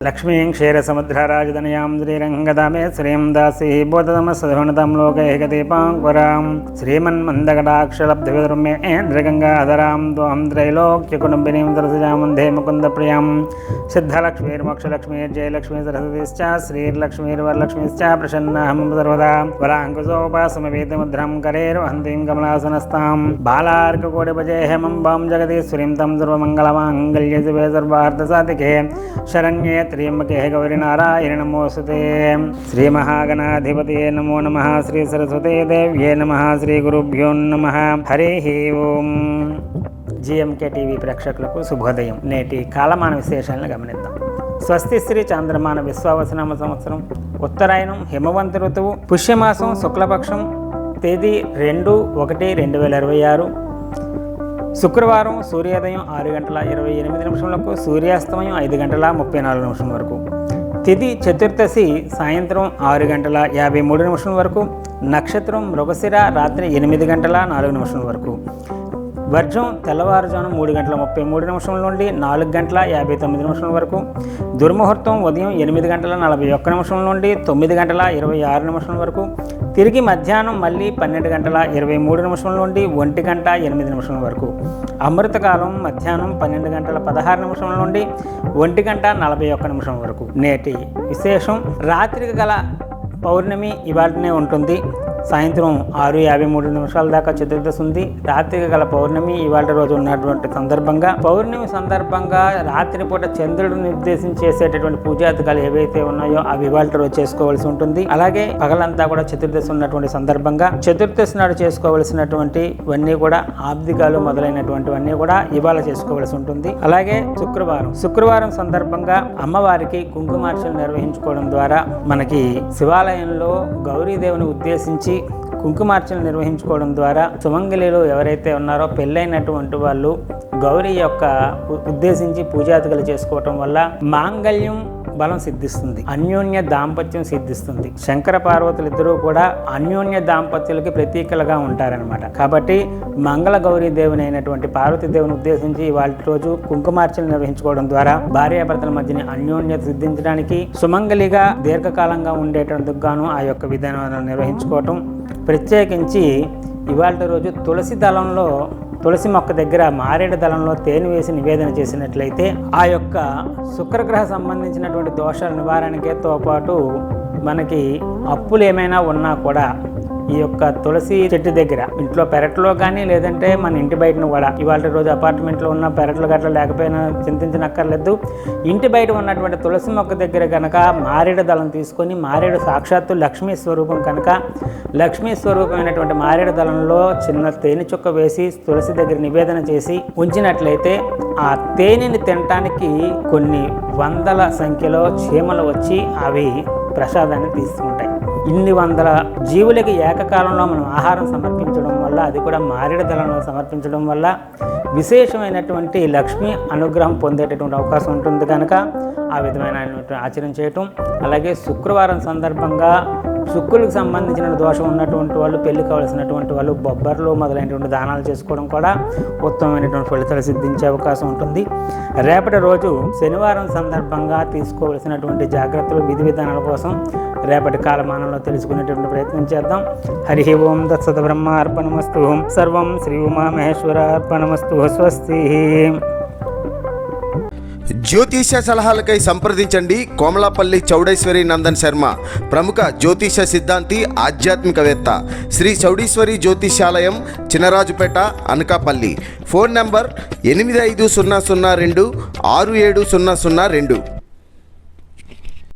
లక్ష్మీం క్షీరసముద్రరాజధనయాం శ్రీరంగదామే శ్రీం దాసీ బోధతమస్సధోనతం లోకైకదీపాంకురాం శ్రీమన్మందకటాక్షలబ్ధవిదుర్మేంద్రగంగాధరాం త్వాం త్రైలోక్యకుటుంబినీం సరసజామందే ముకుందప్రియాం సిద్ధలక్ష్మీర్మోక్షలక్ష్మీర్జయలక్ష్మీ సరస్వతిశ్చ శ్రీర్లక్ష్మీర్వరలక్ష్మీశ్చ ప్రసన్నాహం సర్వదా వరాంకుశోపాసమవేదముద్రాం కరేర్వహంతీం కమలాసనస్తాం బాలార్కకోటిభజే హేమంబాం జగదీశ్వరీం తం సర్వమంగళమాంగళ్యశివే సర్వార్థసాధికే శరణ్యే త్ర్యంబకే గౌరీ నారాయణ నమోస్తుతే. శ్రీ మహాగణాధిపతయే నమో నమః. శ్రీ సరస్వతీ దేవ్యే నమః. శ్రీ గురుభ్యో నమః. హరి ఓం. జిఎంకే టీవీ ప్రేక్షకులకు శుభోదయం. నేటి కాలమాన విశేషాలను గమనిద్దాం. స్వస్తి శ్రీ చాంద్రమాన విశ్వావసనామ సంవత్సరం, ఉత్తరాయణం, హిమవంత ఋతువు, పుష్యమాసం, శుక్లపక్షం, తేదీ 2/1/2026, శుక్రవారం. సూర్యోదయం 6:28 సూర్యాస్తమయం 5:34 వరకు. తిథి చతుర్దశి సాయంత్రం 6:53 వరకు. నక్షత్రం మృగశిర రాత్రి 8:04 వరకు. వర్జం తెల్లవారుజాము 3:33 నుండి 4:59 వరకు. దుర్ముహూర్తం ఉదయం 8:41 నుండి 9:26 వరకు. తిరిగి మధ్యాహ్నం మళ్ళీ 12:23 నుండి 1:08 వరకు. అమృతకాలం మధ్యాహ్నం 12:16 నుండి 1:41 వరకు. నేటి విశేషం, రాత్రికి గల పౌర్ణమి ఇవాళనే ఉంటుంది. సాయంత్రం 6:53 దాకా చతుర్దశి ఉంది. రాత్రికి గల పౌర్ణమి ఇవాళ రోజు ఉన్నటువంటి సందర్భంగా, పౌర్ణమి సందర్భంగా రాత్రిపూట చంద్రుడిని నిర్దేశించి చేసేటటువంటి పూజాధికాలు ఏవైతే ఉన్నాయో అవి ఇవాళ రోజు చేసుకోవాల్సి ఉంటుంది. అలాగే పగలంతా కూడా చతుర్దశి ఉన్నటువంటి సందర్భంగా చతుర్దశి నాడు చేసుకోవలసినటువంటి ఇవన్నీ కూడా ఆబ్దికాలు మొదలైనటువంటివన్నీ కూడా ఇవాళ చేసుకోవాల్సి ఉంటుంది. అలాగే శుక్రవారం సందర్భంగా అమ్మవారికి కుంకుమార్చన నిర్వహించుకోవడం ద్వారా మనకి శివాలయంలో గౌరీదేవిని ఉద్దేశించి కుంకుమార్చన నిర్వహించుకోవడం ద్వారా సుమంగళిలో ఎవరైతే ఉన్నారో పెళ్ళైనటువంటి వాళ్ళు గౌరీ యొక్క ఉద్దేశించి పూజాదికలు చేసుకోవటం వల్ల మాంగళ్యం బలం సిద్ధిస్తుంది, అన్యోన్య దాంపత్యం సిద్ధిస్తుంది. శంకర పార్వతులు ఇద్దరూ కూడా అన్యోన్య దాంపత్యులకి ప్రతీకలుగా ఉంటారనమాట. కాబట్టి మంగళ గౌరీ దేవుని అయినటువంటి పార్వతీదేవిని ఉద్దేశించి వాళ్ళ రోజు కుంకుమార్చన నిర్వహించుకోవడం ద్వారా భార్యాభర్తల మధ్యని అన్యోన్యత సిద్ధించడానికి, సుమంగళిగా దీర్ఘకాలంగా ఉండేటందుకు గాను ఆ యొక్క విధానాలను నిర్వహించుకోవటం. ప్రత్యేకించి ఇవాళ రోజు తులసి మొక్క దగ్గర మారేడు దళంలో తేనె వేసి నివేదన చేసినట్లయితే ఆ యొక్క శుక్రగ్రహ సంబంధించినటువంటి దోషాల నివారణకేతో పాటు మనకి అప్పులు ఏమైనా ఉన్నా కూడా ఈ యొక్క తులసి చెట్టు దగ్గర ఇంట్లో పెరట్లో కానీ లేదంటే మన ఇంటి బయటను కూడా, ఇవాళ రోజు అపార్ట్మెంట్లో ఉన్న పెరట్లు గట్ల లేకపోయినా చింతించనక్కర్లేదు. ఇంటి బయట ఉన్నటువంటి తులసి మొక్క దగ్గర కనుక మారేడు దళం తీసుకొని, మారేడు సాక్షాత్తు లక్ష్మీ స్వరూపం కనుక లక్ష్మీ స్వరూపమైనటువంటి మారేడు దళంలో చిన్న తేనె చుక్క వేసి తులసి దగ్గర నివేదన చేసి ఉంచినట్లయితే ఆ తేనెని తినటానికి కొన్ని వందల సంఖ్యలో చీమలు వచ్చి అవి ప్రసాదాన్ని తీసుకుంటాయి. ఇన్ని వందల జీవులకి ఏకకాలంలో మనం ఆహారం సమర్పించడం వల్ల, అది కూడా మారేడు దళంలో సమర్పించడం వల్ల విశేషమైనటువంటి లక్ష్మీ అనుగ్రహం పొందేటటువంటి అవకాశం ఉంటుంది కనుక ఆ విధమైన ఆచరణ చేయటం. అలాగే శుక్రవారం సందర్భంగా శుక్రులకు సంబంధించిన దోషం ఉన్నటువంటి వాళ్ళు, పెళ్లి కావలసినటువంటి వాళ్ళు బొబ్బర్లు మొదలైనటువంటి దానాలు చేసుకోవడం కూడా ఉత్తమమైనటువంటి ఫలితాలు సిద్ధించే అవకాశం ఉంటుంది. రేపటి రోజు శనివారం సందర్భంగా తీసుకోవలసినటువంటి జాగ్రత్తలు, విధి విధానాల కోసం రేపటి కాలమానంలో తెలుసుకునేటువంటి ప్రయత్నం చేద్దాం. హరి ఓం తత్సత్ బ్రహ్మ అర్పణమస్తు. సర్వం శ్రీ ఉమామహేశ్వర అర్పణమస్తు. స్వస్తి. జ్యోతిష సలహాలకై సంప్రదించండి కోమలాపల్లి చౌడేశ్వరి నందన్ శర్మ, ప్రముఖ జ్యోతిష సిద్ధాంతి, ఆధ్యాత్మికవేత్త. శ్రీ చౌడేశ్వరి జ్యోతిషాలయం, చినరాజుపేట, అనకాపల్లి. Phone number 8500267002.